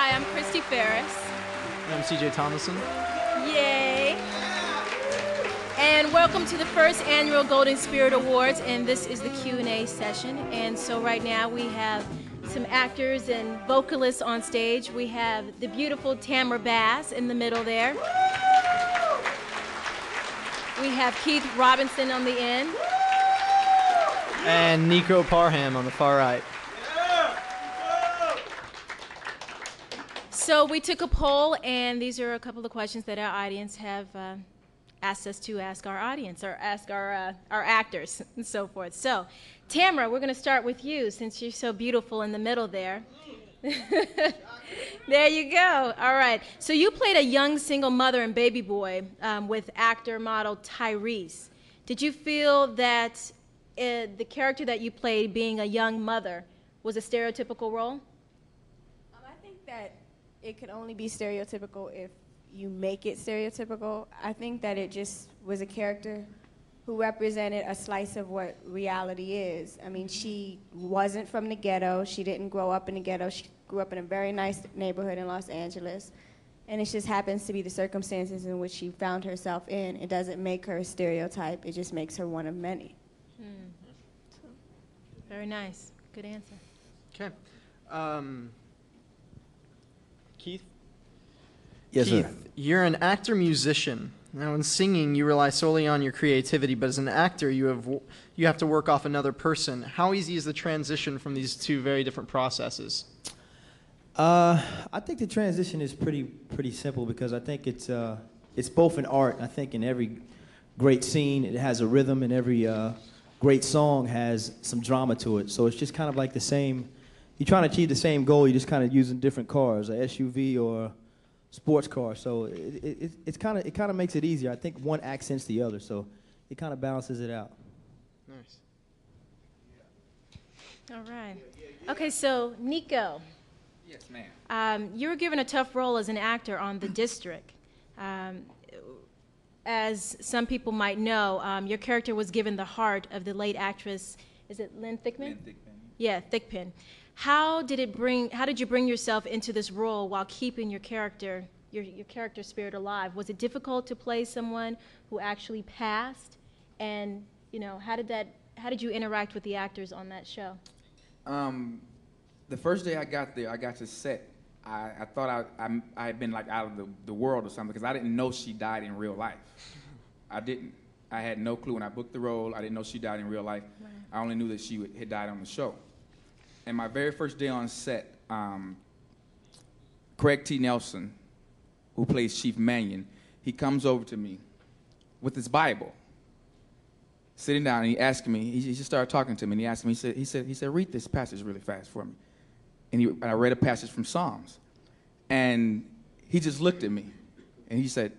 Hi, I'm Christy Ferris. And I'm CJ Thomason. Yay! And welcome to the first annual Golden Spirit Awards, and this is the Q&A session. And so right now we have some actors and vocalists on stage. We have the beautiful Tamra Bass in the middle there. We have Keith Robinson on the end. And Nico Parham on the far right. So we took a poll, and these are a couple of questions that our audience have asked us to ask our audience, or ask our actors, and so forth. So, Tamra, we're going to start with you, since you're so beautiful in the middle there. There you go. All right. So you played a young single mother and baby boy with actor-model Tyrese. Did you feel that the character that you played, being a young mother, was a stereotypical role? I think that it could only be stereotypical if you make it stereotypical. I think that it just was a character who represented a slice of what reality is. I mean, she wasn't from the ghetto. She didn't grow up in the ghetto. She grew up in a very nice neighborhood in Los Angeles. And it just happens to be the circumstances in which she found herself in. It doesn't make her a stereotype. It just makes her one of many. Very nice. Good answer. Okay. Keith? Yes, Keith, sir. You're an actor-musician. Now, in singing, you rely solely on your creativity, but as an actor, you have to work off another person. How easy is the transition from these two very different processes? I think the transition is pretty simple because I think it's both an art. I think in every great scene, it has a rhythm, and every great song has some drama to it. So it's just kind of like the same. You're trying to achieve the same goal. You're just kind of using different cars, a SUV or a sports car. So it kind of makes it easier. I think one accents the other, so it kind of balances it out. Nice. All right. Okay, so Nico. Yes, ma'am. You were given a tough role as an actor on The District. As some people might know, your character was given the heart of the late actress, is it Lynn Thigpen? Lynn Thigpen. Yeah, Thigpen. How did you bring yourself into this role while keeping your character spirit alive? Was it difficult to play someone who actually passed? And how did you interact with the actors on that show? The first day I got there, I got to set. I thought I had been like out of the world or something because I didn't know she died in real life. I didn't. I had no clue when I booked the role. I didn't know she died in real life. Right. I only knew that she had died on the show. And my very first day on set, Craig T. Nelson, who plays Chief Mannion, he comes over to me with his Bible, sitting down, and he asked me. He just started talking to me, and he asked me. He said, read this passage really fast for me. And I read a passage from Psalms, and he just looked at me, and he said,